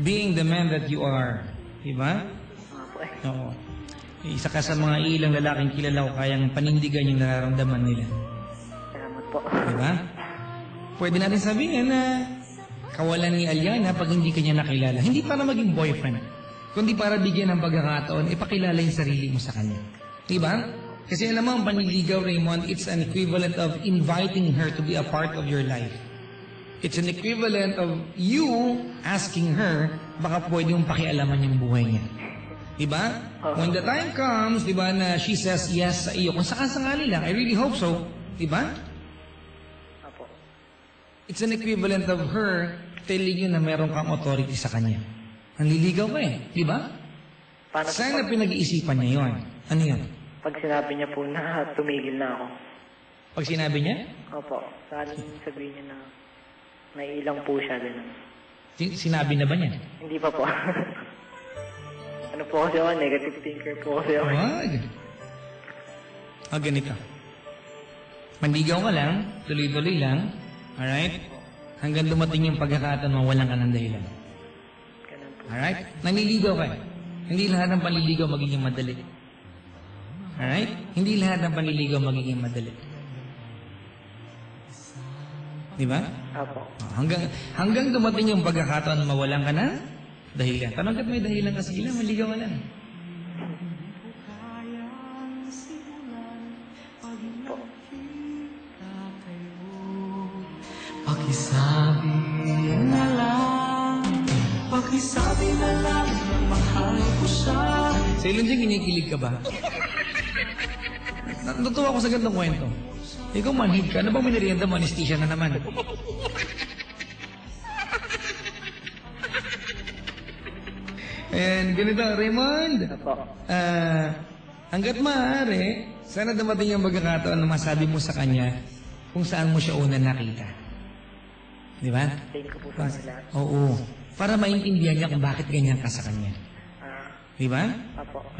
being the man that you are. Diba? Oo. Isa ka sa mga ilang lalaking kilala ko kayang panindigan yung nararamdaman nila. Salamat po. Diba? Pwede natin sabihin na kawalan ni Aliana pag hindi kanya nakilala. Hindi para maging boyfriend, kundi para bigyan ng pagkakataon, ipakilala yung sarili mo sa kanya. Diba? Kasi alam mo, ang panliligaw, Raymond, it's an equivalent of inviting her to be a part of your life. It's an equivalent of you asking her, baka pwede mong pakialaman yung buhay niya. Diba? When the time comes, diba, na she says yes sa iyo, kung saan-sangali lang, I really hope so, diba? It's an equivalent of her telling you na meron kang authority sa kanya. Nanliligaw ka eh, diba? Saan na pinag-iisipan niya yun? Ano yun? Pag sinabi niya po na tumigil na ako. Pag sinabi niya? Opo. Saan sabihin niya na naiilang po siya din. Sinabi na ba niya? Hindi pa po. Ano po kasi ako? Negative thinker po kasi ako. Ganito. Manligaw ka lang, tuloy-tuloy lang, alright? Hanggang dumating yung pagkakataon mo, walang ka ng dahilan. Alright? Nanliligaw ka. Hindi lahat ng panliligaw magiging madali. Alright? Hindi lahat ng panliligaw magiging madali. Diba? Apo. Hanggang dumating yung pagkakataon na mawalan ka na dahilan. Tanong may dahilan kasi sila, maligaw ka lang. Pakisabi na lang na mahal ko siya. Sa ilon siya, kinikilig ka ba? Natutuwa ko sa gandang kwento. Ikaw manhid ka, ano bang minarienda mo? Anesthesia na naman. And ganito, Raymond. Hanggat maaari, sana dumating yung pagkakataon na masabi mo sa kanya kung saan mo siya una nakita. Di ba? Oo. Para maintindihan niya kung bakit ganyan ka sa kanya. Di ba?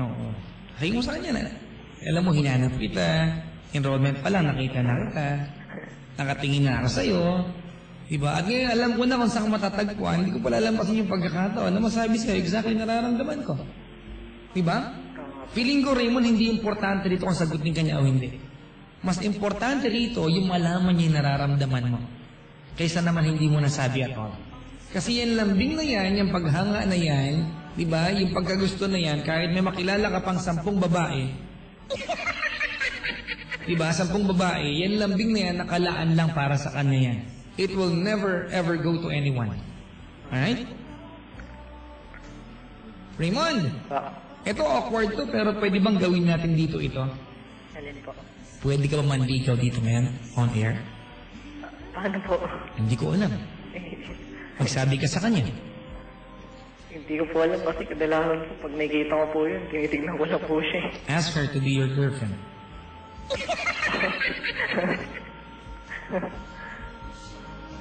Oo. Sabi mo sa kanya na, alam mo, hinanap kita, enrollment pa lang, nakita na kita, nakatingin na ako sa'yo, diba? At ngayon, alam ko na kung saan matatagpuan, hindi ko pala alam kasi yung pagkakataon na masabi sa'yo exactly nararamdaman ko. Diba? Feeling ko, Raymond, hindi importante dito kung sagutin ka niya o hindi. Mas importante rito yung malaman niya yung nararamdaman mo. Kaysa naman hindi mo nasabi at all. Kasi yan lambing na yan, yung paghanga na yan, diba? Yung pagkagusto na yan, kahit may makilala ka pang 10 babae, diba? 10 babae, yan lambing na yan, nakalaan lang para sa kanya yan. It will never ever go to anyone. Alright? Raymond, ito awkward to, pero pwede bang gawin natin dito ito? Alin po? Pwede ka ba manligaw dito ngayon? On air? Paano po? Hindi ko alam. Magsabi ka sa kanya. Hindi ko po alam kasi kadalasan po pag nakikita ko po yun, tinitignan ko lang po siya. Ask her to be your girlfriend.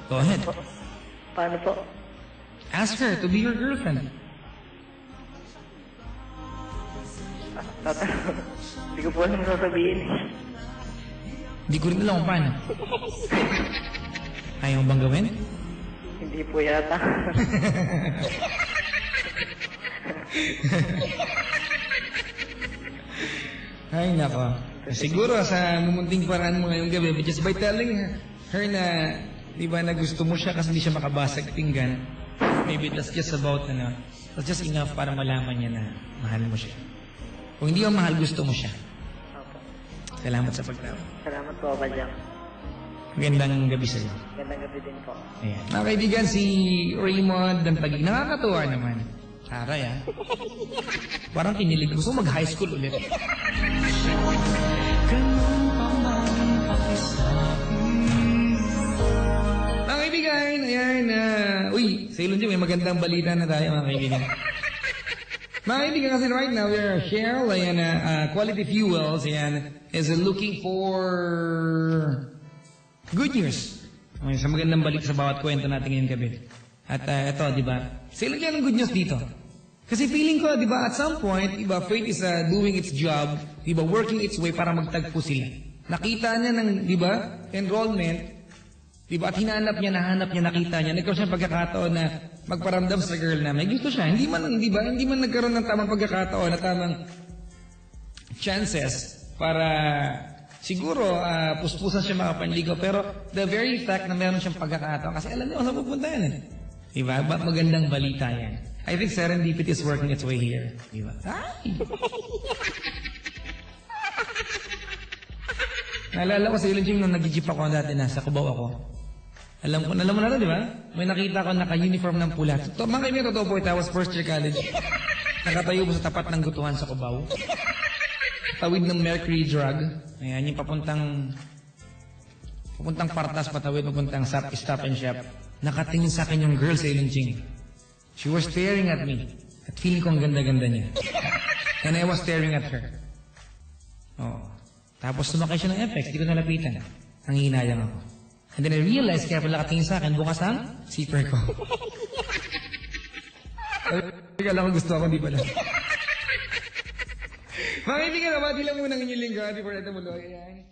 Go ahead. Paano po? Ask her to be your girlfriend. Hindi ko po alam sasabihin eh. Hindi ko rin alam kung paano. Ayaw mo bang gawin? Hindi po yata. Ay, nako. Siguro sa mumunting paraan mo ngayong gabi, just by telling her na, di ba, na gusto mo siya kasi hindi siya makabasag pinggan, maybe that's just about, that's just enough para malaman niya na mahal mo siya. Kung hindi mo mahal, gusto mo siya. Salamat sa pagtawag. Salamat po, Badyang. Magandang gabi sa iyo. Magandang gabi din po. Ayan. Mga kaibigan, si Raymond Dantagig. Nakakatuwa naman. Aray, ha? Parang kinilig. Gusto mag-high school ulit. Mga kaibigan, ayan. Uy, sa ilon dyan, may magandang balita na tayo, mga kaibigan. Mga kaibigan, kasi right now, we are Cheryl, ayan, Quality Fuels, ayan, is looking for good news. Okay, sa magandang balik sa bawat kwento natin ngayong gabi. At ito, di ba? Sila dyan ang good news dito. Kasi feeling ko, di ba, at some point, di ba, Faith is doing its job, di ba, working its way para magtagpo sila. Nakita niya ng, di ba, enrollment, Diba? At nahanap niya, nakita niya. Nagkaroon siya ng pagkakataon na magparamdam sa girl na may gusto siya. Hindi man nagkaroon ng tamang pagkakataon na tamang chances para siguro puspusan siya makapanligaw. Pero the very fact na meron siyang pagkakataon, kasi alam niya kung saan pupunta yan. Diba? Magandang balita yan. I think serendipity is working its way here. Diba? Ay! Naalala ko sa Ilongching nung nag-jeep ako dati, nasa Cubao ako. Alam mo na, di ba? May nakita ko naka-uniform ng pula. Mga kaibigan, totoo po, I was first year college. Nakatayo po sa tapat ng gutuhan sa Cubao. Tawid ng Mercury Drug. Ayan, yung papuntang Partas, patawid, papuntang Stop and Shop. Nakatingin sa akin yung girl sa Ilongching. She was staring at me. At feeling ko ang ganda-ganda niya. And I was staring at her. Oh. Tapos sumakay siya ng FX, di ko nalapitan. Nangihinayang ako. And then I realized, kaya pala nakatingin sa akin, bukas ang zipper ko. Kala ko gusto ako, di pala. Mga kaibigan, nabati lang muna ng inyong linggo. Before natin mulo, ayan.